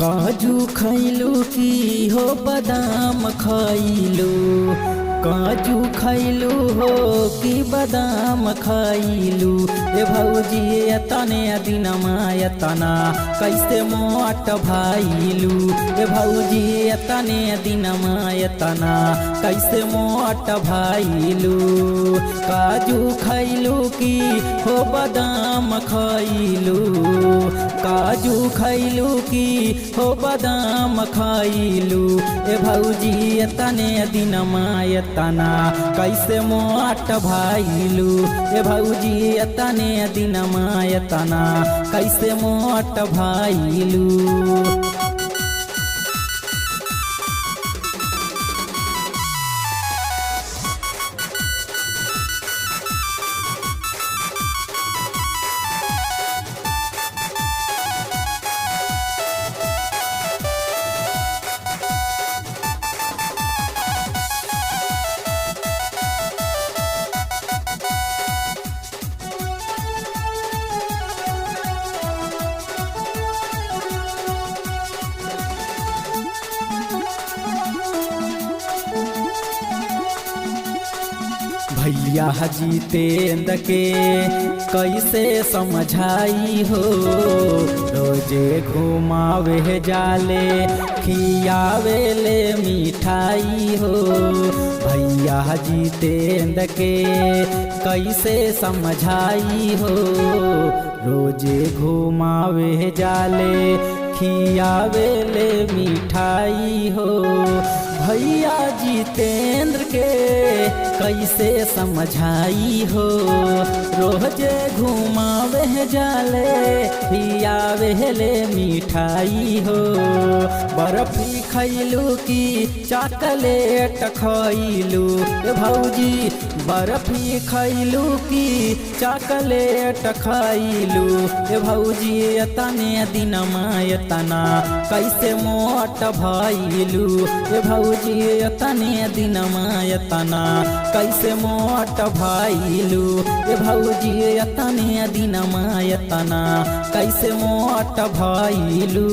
काजू खैलू की हो बादाम खैलू, काजू खैलू हो कि बादाम खैलू। ए भौजी एतने दिनमा एतना कैसे मोट भैलू। ए भौजी एतने दिनमा एतना कैसे मोट भैलू। काजू खैलू की हो बादाम खैलू, काजू खैलू की हो बादाम खैलू। ए भौजी एतने दिनमा एतना कैसे मोट भैलू। ए भौजी एतने दिनमा एतना कैसे मोट भैलू। भैया जितेंद्र के कैसे समझाई हो। रोजे घुमावे जाले खियावे ले मिठाई हो। भैया जितेंद्र के कैसे समझाई हो। रोजे घुमावे जाले खियावे ले मिठाई हो। भैया जितेंद्र के कैसे समझाई हो। रोजे घुमावे जाले खियावे ले मिठाई हो। बर्फी खैलू की चॉकलेट खैलू। भौजी बर्फी खैलू की चॉकलेट खैलू। भौजी एतने दिनमा एतना कैसे मोट भैलू। भौजी एतने दिनमा एतना कैसे मोट भैलू। भौजी एतने दिनमा एतना कैसे मोट भैलू।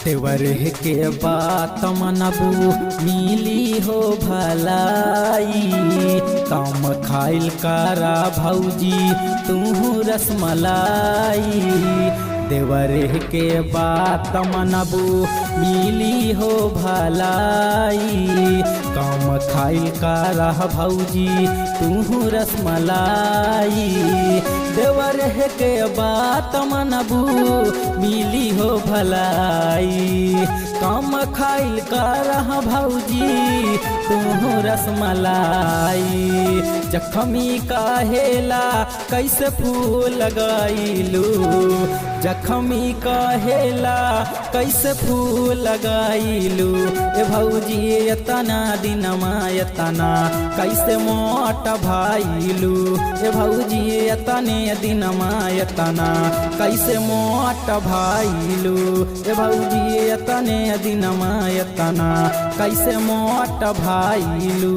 देवर के बात मनबू मिली हो भलाई। काम खाइल करा भौजी तू रसमलाई। देवर के बात मनबू मिली हो भलाई। काम खाइल करा भौजी तू रसमलाई। देवर के बात मनबू मिली हो भलाई। काम खाइल करह भौजी तू रसमलाई। जखमी काहेला कैसे फूल लगाइलू। जखमी काहेला कैसे फूल लगाइलू। भौजी एतना दिनमा एतना कैसे मोट भैलू। भौजी एतने दिनमा एतना कैसे मोट भैलू। भौजी एतने दिनमा एतना कैसे मोट भैलू।